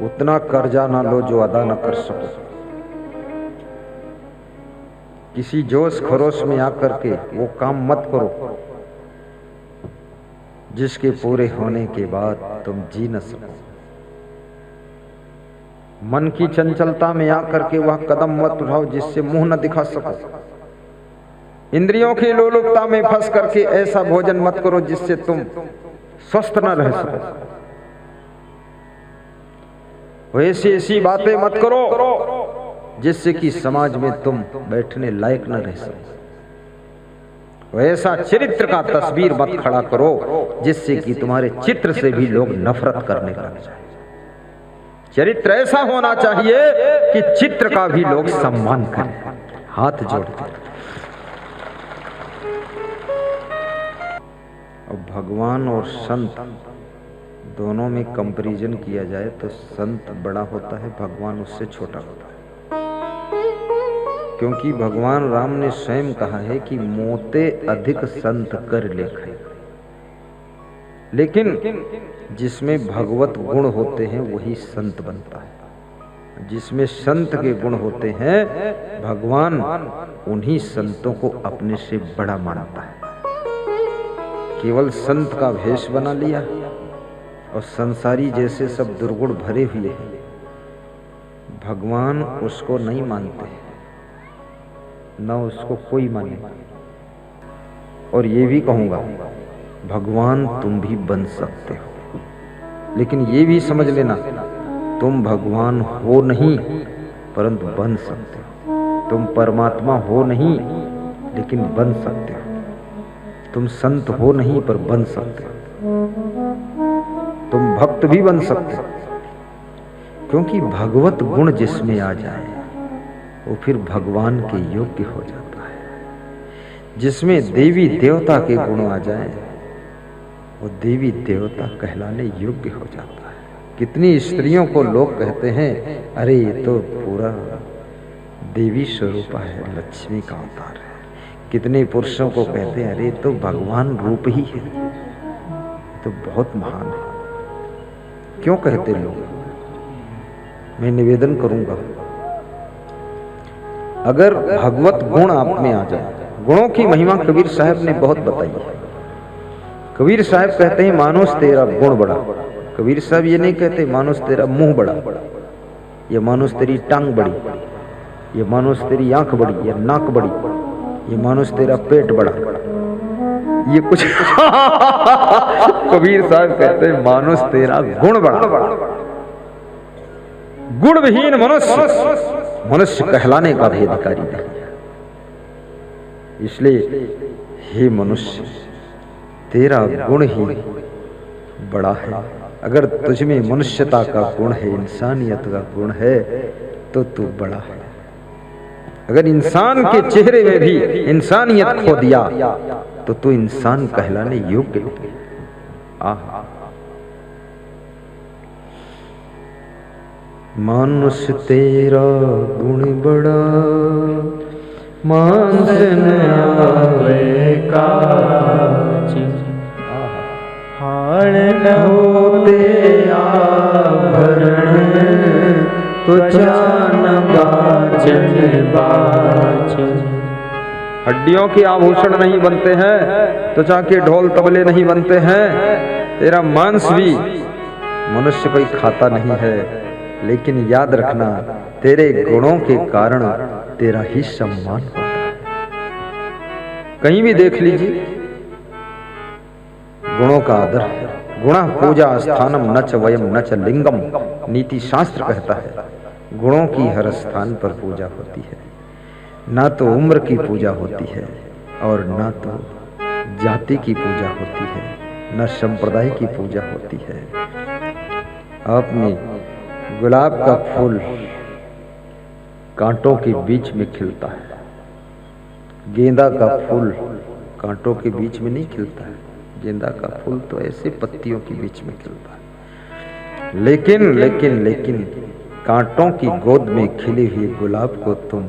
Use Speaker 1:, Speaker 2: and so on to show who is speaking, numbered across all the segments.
Speaker 1: उतना कर्जा ना लो जो अदा न कर सको। किसी जोश खरोश में आकर के वो काम मत करो जिसके पूरे होने के बाद तुम जी न सको। मन की चंचलता में आकर के वह कदम मत उठाओ जिससे मुंह न दिखा सको। इंद्रियों की लोलुपता में फंस करके ऐसा भोजन मत करो जिससे तुम स्वस्थ न रह सको। वैसी ऐसी बातें मत करो जिससे कि समाज में तुम बैठने लायक न रह सको। वैसा चरित्र का तस्वीर मत खड़ा करो जिससे कि तुम्हारे चित्र से भी लोग नफरत करने लग जाए। चरित्र ऐसा होना चाहिए कि चित्र का भी लोग सम्मान करें। हाथ जोड़ते और भगवान और संत दोनों में कंपैरिजन किया जाए तो संत बड़ा होता है, भगवान उससे छोटा होता है। क्योंकि भगवान राम ने स्वयं कहा है कि मोते अधिक संत कर लेखे। लेकिन जिसमें भगवत गुण होते हैं वही संत बनता है। जिसमें संत के गुण होते हैं भगवान उन्हीं संतों को अपने से बड़ा मानता है। केवल संत का भेष बना लिया और संसारी जैसे सब दुर्गुण भरे हुए हैं, भगवान उसको नहीं मानते, न उसको कोई माने। और ये भी कहूंगा भगवान तुम भी बन सकते हो, लेकिन ये भी समझ लेना तुम भगवान हो नहीं परंतु बन सकते हो। तुम परमात्मा हो नहीं लेकिन बन सकते हो। तुम संत हो नहीं पर बन सकते हो। तुम भक्त भी बन सकते हो, क्योंकि भगवत गुण जिसमें आ जाए वो फिर भगवान के योग्य हो जाता है। जिसमें देवी देवता के गुण आ जाए वो देवी देवता कहलाने योग्य हो जाता है। कितनी स्त्रियों को लोग कहते हैं अरे ये तो पूरा देवी स्वरूप है, लक्ष्मी का अवतार है। कितने पुरुषों को कहते हैं अरे तो भगवान रूप ही है, तो बहुत महान है। क्यों कहते लोग? मैं निवेदन करूंगा अगर भगवत गुण आप में आ जाए, गुणों की महिमा कबीर साहब ने बहुत बताई है। कबीर साहब कहते हैं मानुष तेरा गुण बड़ा। कबीर साहब ये नहीं कहते मानुष तेरा मुंह बड़ा, ये मानुष तेरी टांग बड़ी, ये मानुष तेरी आंख बड़ी, ये नाक बड़ी, ये मानुष तेरा पेट बड़ा, ये कुछ कबीर साहब कहते हैं मानुष तेरा गुण बड़ा। गुण विहीन मनुष्य कहलाने का भी अधिकारी नहीं। इसलिए हे मनुष्य तेरा गुण ही बड़ा है। अगर तुझ में मनुष्यता का गुण है, इंसानियत का गुण है तो तू बड़ा है। अगर इंसान के चेहरे में भी इंसानियत खो दिया तो तू इंसान कहलाने योग्य है। आहा, मानुष तेरा गुण बड़ा, मानसन आवे काज, हाण न होते आभरण, त्वचा न बाजन बाज। हड्डियों के आभूषण नहीं बनते हैं, त्वचा के ढोल तबले नहीं बनते हैं। तेरा मांस भी मनुष्य कोई खाता नहीं है, लेकिन याद रखना तेरे गुणों के कारण तेरा ही सम्मान होता है। कहीं भी देख लीजिए गुणों का आदर है। गुणः पूजा स्थानम न च वयम न च लिंगम, नीति शास्त्र कहता है। गुणों की हर स्थान पर पूजा होती है। ना तो उम्र की पूजा होती है और ना तो जाति की पूजा होती है, न संप्रदाय की पूजा होती है। आपने गुलाब का फूल कांटों के बीच में खिलता है, गेंदा का फूल कांटों के बीच में नहीं खिलता है। गेंदा का फूल तो ऐसे पत्तियों के बीच में खिलता है। लेकिन लेकिन लेकिन कांटों की गोद में खिली हुई गुलाब को तुम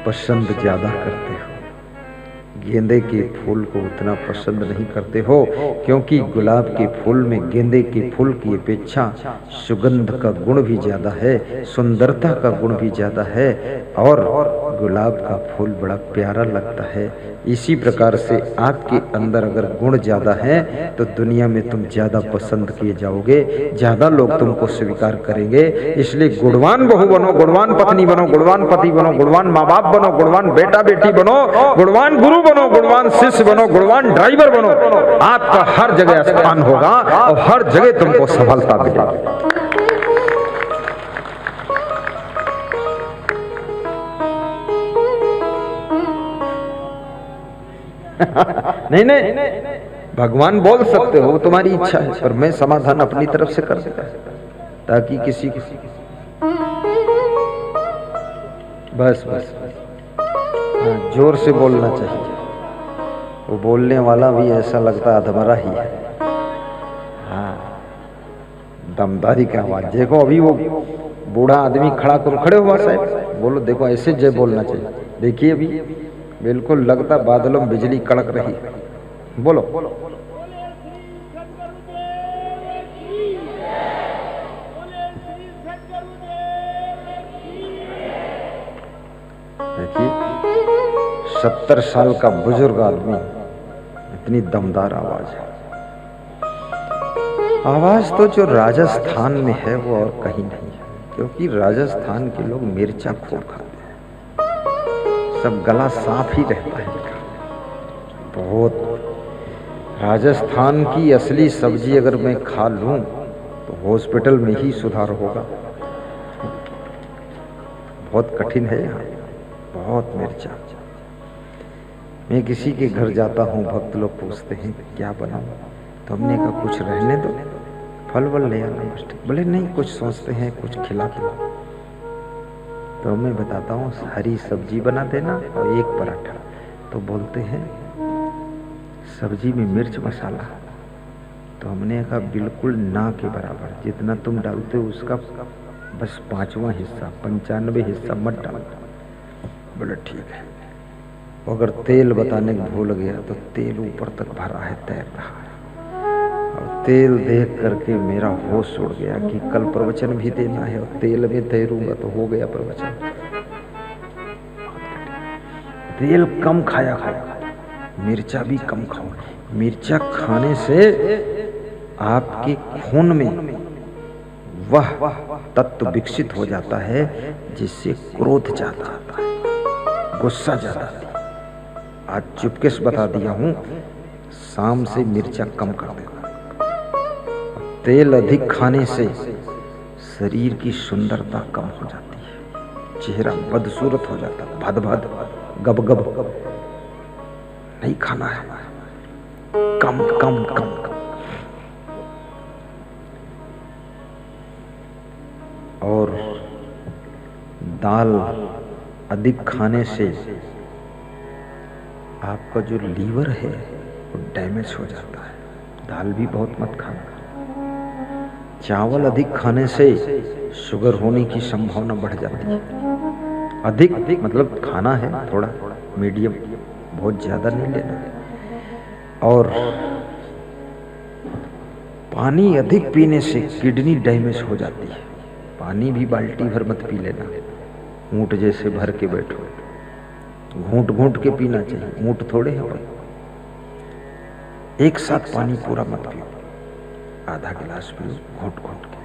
Speaker 1: पसंद ज्यादा करते हो। गेंदे के फूल को उतना पसंद नहीं करते हो, क्योंकि गुलाब के फूल में गेंदे के फूल की अपेक्षा सुगंध का गुण भी ज्यादा है, सुंदरता का गुण भी ज्यादा है, और गुलाब का फूल बड़ा प्यारा लगता है। इसी प्रकार से आपके अंदर अगर गुण ज्यादा है तो दुनिया में तुम ज्यादा पसंद किए जाओगे, ज्यादा लोग तुमको स्वीकार करेंगे। इसलिए गुणवान बहू बनो, गुणवान पत्नी बनो, गुणवान पति बनो, गुणवान माँ बाप बनो, गुणवान बेटा बेटी बनो, गुणवान गुरु बनो, गुणवान शिष्य बनो, गुणवान ड्राइवर बनो। आपका हर जगह स्थान होगा और हर जगह तुमको सफलता मिलेगी। नहीं नहीं, भगवान बोल सकते हो, वो तुम्हारी इच्छा है, पर मैं समाधान अपनी तरफ से कर देता ताकि किसी को बस बस जोर से बोलना चाहिए। वो बोलने वाला भी ऐसा लगता अधमरा ही है। हाँ, दमदारी का आवाज देखो। अभी वो बूढ़ा आदमी खड़े हुआ साहब, बोलो देखो ऐसे जय बोलना चाहिए। देखिए अभी बिल्कुल लगता बादलों में बिजली कड़क रही। बोलो देखिए 70 साल का बुजुर्ग आदमी, इतनी दमदार आवाज है। आवाज तो जो राजस्थान में है वो और कहीं नहीं है, क्योंकि राजस्थान के लोग मिर्चा खूब खाते हैं, सब गला साफ ही रहता है। बहुत राजस्थान की असली सब्जी अगर मैं खा लूं तो हॉस्पिटल में ही सुधार होगा। बहुत कठिन है यहाँ, बहुत मिर्चा। मैं किसी के घर जाता हूँ, भक्त लोग पूछते हैं क्या बनाऊं, तो हमने कहा कुछ रहने दो, फल वल ले आना बस। बोले नहीं, कुछ सोचते हैं कुछ खिला दो। तो मैं बताता हूँ हरी सब्जी बना देना और एक पराठा। तो बोलते हैं सब्जी में मिर्च मसाला। तो हमने कहा बिल्कुल ना के बराबर, जितना तुम डालते हो उसका बस 5वां हिस्सा, 95 हिस्सा मत डालना। बोले ठीक है। अगर तेल बताने को भूल गया तो तेल ऊपर तक भरा है, तैर रहा है। और तेल देख करके मेरा होश उड़ गया कि कल प्रवचन भी देना है और तेल में तैरूंगा तो हो गया प्रवचन। तेल कम खाया, मिर्चा भी कम खाओ। मिर्चा खाने से आपके खून में वह तत्व विकसित हो जाता है जिससे क्रोध ज्यादा आता है, गुस्सा ज्यादा आता है। आज चुपके से बता दिया हूं, शाम से मिर्चा कम कर देना। तेल अधिक खाने से शरीर की सुंदरता कम हो जाती है, चेहरा बदसूरत हो जाता है, भद भद गब नहीं खाना है, कम कम कम कम। और दाल अधिक खाने से आपका जो लीवर है वो डैमेज हो जाता है, दाल भी बहुत मत खाना। चावल अधिक खाने से शुगर होने की संभावना बढ़ जाती है। अधिक मतलब खाना है थोड़ा मीडियम, बहुत ज्यादा नहीं लेना। और पानी अधिक पीने से किडनी डैमेज हो जाती है। पानी भी बाल्टी भर मत पी लेना, ऊंट जैसे भर के बैठो, घूंट घूंट के पीना चाहिए, ऊंट थोड़े हैं। एक साथ पानी पूरा मत पियो, आधा गिलास पियो घूंट घूंट के।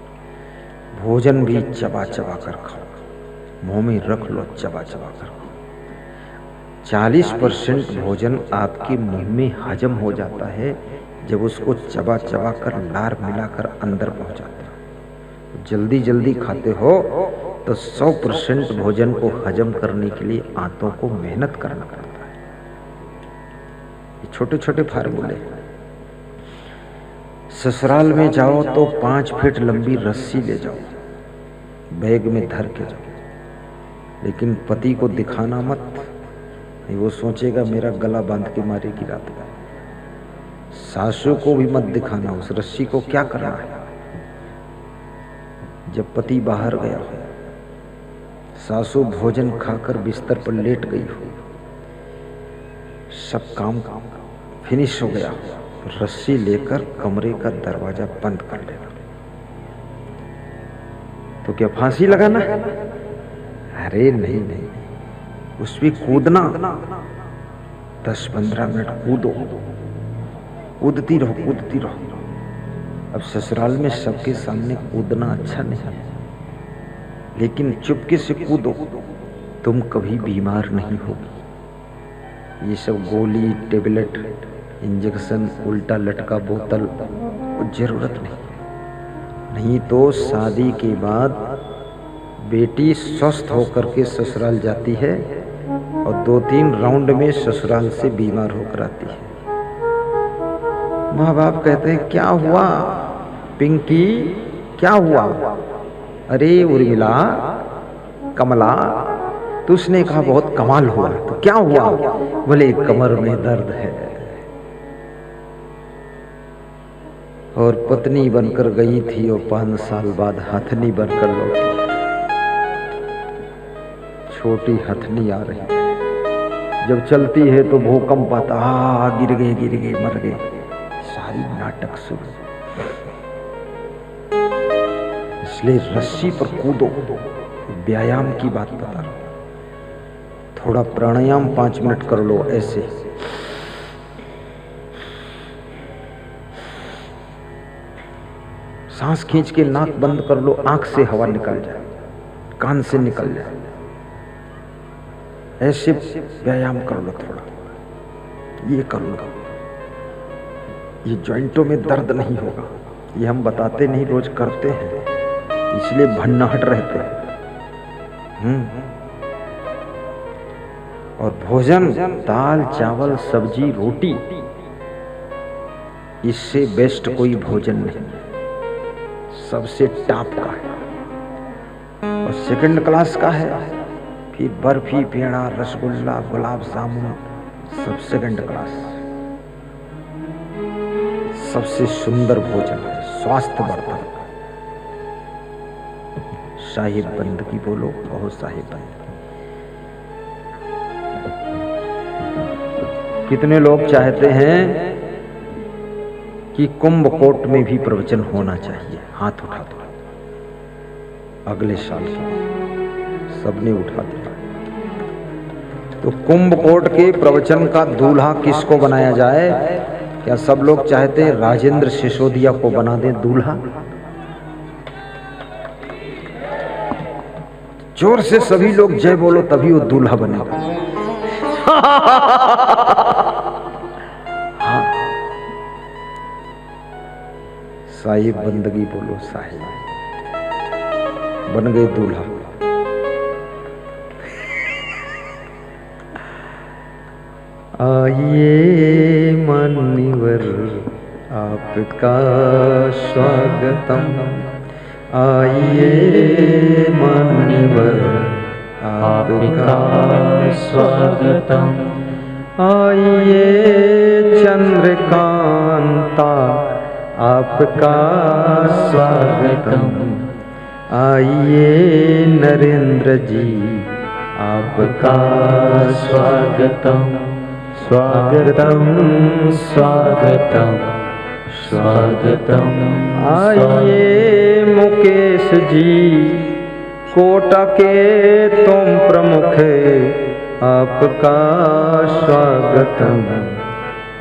Speaker 1: भोजन भी चबा चबा कर खाओ, मुंह में रख लो, चबा चबा कर खाओ। 40% भोजन आपके मुंह में हजम हो जाता है जब उसको चबा चबा कर लार मिलाकर अंदर पहुंच जाता है। जल्दी जल्दी खाते हो तो 100% भोजन को हजम करने के लिए आंतों को मेहनत करना पड़ता है। ये छोटे छोटे फार्मूले। ससुराल में जाओ तो 5 फीट लंबी रस्सी ले जाओ, बैग में धर के जाओ, लेकिन पति को दिखाना मत, नहीं वो सोचेगा मेरा गला बांध के मारेगी रात में। सासू को भी मत दिखाना उस रस्सी को, क्या करना है। जब पति बाहर गया हो, सासू भोजन खाकर बिस्तर पर लेट गई हो, सब काम फिनिश हो गया, रस्सी लेकर कमरे का दरवाजा बंद कर लेना। तो क्या फांसी लगाना? अरे नहीं नहीं, उसमें कूदना, 10-15 मिनट कूदो, कूदती रहो कूदती रहो। अब ससुराल में सबके सामने कूदना अच्छा नहीं, लेकिन चुपके से कूदो, तुम कभी बीमार नहीं होगी। ये सब गोली, टेबलेट, इंजेक्शन, उल्टा लटका बोतल, जरूरत नहीं तो शादी के बाद बेटी स्वस्थ होकर के ससुराल जाती है और 2-3 राउंड में ससुराल से बीमार होकर आती है। माँ बाप कहते हैं क्या हुआ पिंकी, क्या हुआ? अरे उर्मिला, कमला, तो उसने कहा बहुत कमाल हुआ। तो क्या हुआ? बोले कमर में दर्द है। और पत्नी बनकर गई थी और 5 साल बाद हथनी बनकर लौटी। छोटी हथनी आ रही, जब चलती है तो भूकंप आता, गिर गए मर गए, सारी नाटक शुरू। इसलिए रस्सी पर कूदो। व्यायाम की बात बता रहा हूं। थोड़ा प्राणायाम 5 मिनट कर लो ऐसे, सांस खींच के नाक बंद कर लो, आंख से हवा निकल जाए, कान से निकल जाए, ऐसे व्यायाम कर लो थोड़ा। ये कर लो, ये जॉइंटों में दर्द नहीं होगा। ये हम बताते नहीं, रोज करते हैं, इसलिए भन्नाहट रहते हैं। और भोजन दाल चावल सब्जी रोटी, इससे बेस्ट कोई भोजन नहीं, सबसे टॉप का है। और सेकंड क्लास का है फिर बर्फी, पेड़ा, रसगुल्ला, गुलाब जामुन, सब सेकंड क्लास। सबसे सुंदर भोजन है, स्वास्थ्य वर्धक। साहिब बंदगी बोलो, बहुत साहिब बंदगी। कितने लोग चाहते हैं कि कुंभ कोट में भी प्रवचन होना चाहिए? हाथ उठा दो। अगले साल सबने उठा दिया। तो कुंभ कोट के प्रवचन का दूल्हा किसको बनाया जाए? क्या सब लोग चाहते हैं राजेंद्र सिसोदिया को बना दें दूल्हा? जोर से सभी लोग जय बोलो, तभी वो दूल्हा बनेगा। हाँ, साहिब बंदगी बोलो, साहिब बन गए दूल्हा। आइए मान्यवर आपका स्वागतम, आइए मान्यवर आपका स्वागतम, आइए चंद्रकांता आपका स्वागतम, आइए नरेंद्र जी आपका स्वागतम, स्वागतम स्वागतम स्वागतम। आइए मुकेश जी, कोटा के तुम प्रमुख, आपका स्वागतम,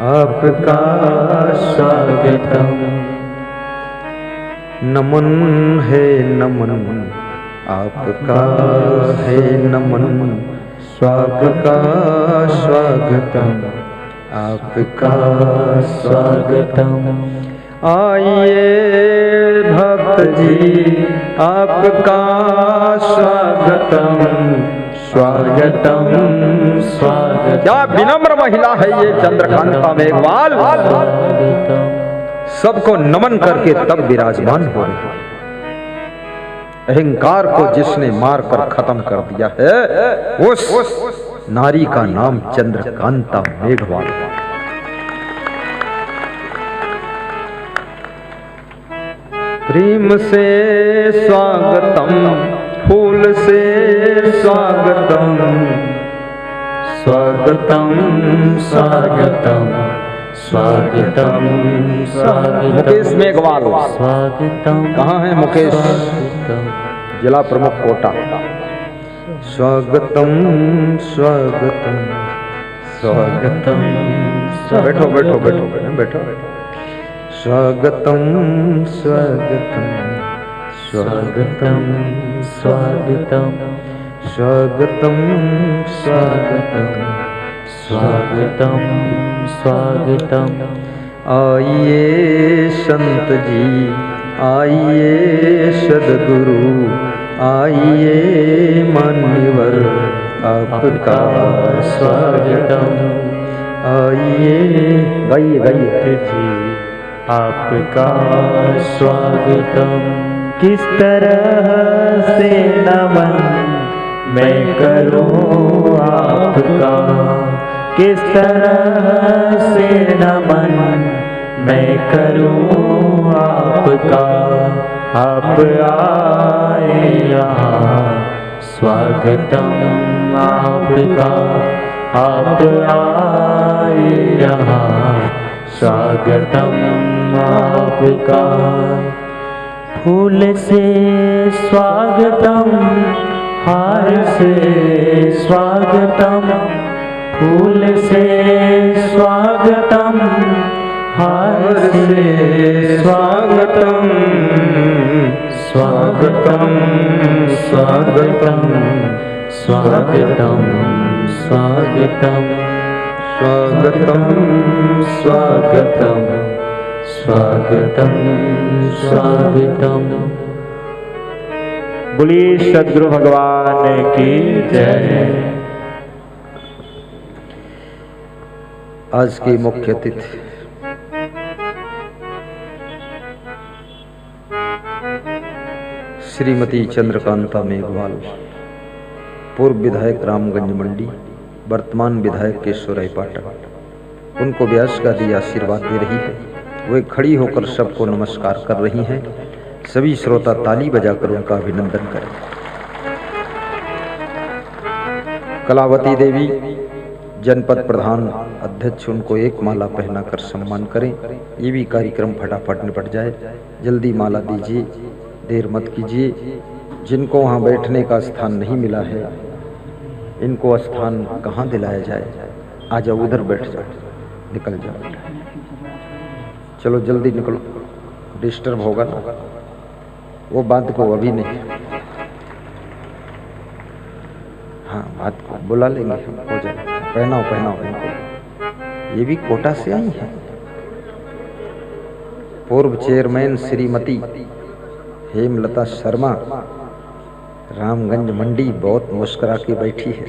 Speaker 1: आपका स्वागतम। नमन है नमन, आपका है नमन, स्वागत स्वागतम, आपका स्वागतम। आइए भक्त जी, आपका स्वागतम, स्वागतम स्वागतम। क्या विनम्र महिला है ये चंद्रकांता मेघवाल, सबको नमन करके तब विराजमान हो रही। अहंकार को जिसने मारकर खत्म कर दिया है, उस नारी का नाम चंद्रकांता मेघवाल। प्रेम से स्वागतम, फूल से स्वागतम,
Speaker 2: स्वागतम स्वागतम स्वागतम स्वागतम।
Speaker 1: मुकेश मेघवाल
Speaker 2: स्वागतम।
Speaker 1: कहाँ है मुकेश? जिला प्रमुख कोटा। स्वागतम स्वागतम स्वागतम। बैठो बैठो बैठो बैठो। स्वागतम स्वागतम स्वागतम स्वागतम स्वागतम स्वागतम स्वागतम स्वागतम। आइए संत जी आइए सद्गुरु आइए मान्यवर आपका स्वागतम। आइए गाइए गाइए
Speaker 2: जी आपका स्वागतम। किस तरह से नमन मैं करूं आपका, किस तरह से नमन मैं करूं आपका। आप आए यहाँ स्वागतम आपका, आप आए यहाँ स्वागतम आपका। फूल से स्वागतम हार से स्वागतम, फूल से स्वागतम हार से स्वागतम। स्वागतम स्वागतम स्वागतम स्वागतम स्वागतम स्वागतम स्वागतम स्वागतम। बोलिए सद्गुरु भगवान की जय।
Speaker 1: आज की मुख्य अतिथि श्रीमती चंद्रकांता मेघवाल, पूर्व विधायक रामगंज मंडी, वर्तमान विधायक केशवराय पाठक। उनको व्यास का दिया आशीर्वाद दे रही है। वे खड़ी होकर सबको नमस्कार कर रही हैं। सभी श्रोता ताली बजाकर उनका अभिनंदन करें। कलावती देवी जनपद प्रधान अध्यक्ष, उनको एक माला पहनाकर सम्मान करें। ये भी कार्यक्रम फटाफट निपट जाए। जल्दी माला दीजिए, देर मत कीजिए। जिनको वहाँ बैठने का स्थान नहीं मिला है, इनको स्थान कहाँ दिलाया जाए? आ जाओ, उधर बैठ जाओ, निकल जाओ। चलो जल्दी निकलो, डिस्टर्ब होगा ना। वो बात को अभी नहीं, हाँ बात को बुला लेंगे, हो जाए। पहनाओ पहनाओ इनको। ये भी कोटा से आई है। पूर्व चेयरमैन श्रीमती हेमलता शर्मा, रामगंज मंडी, बहुत मुस्कुरा के बैठी है।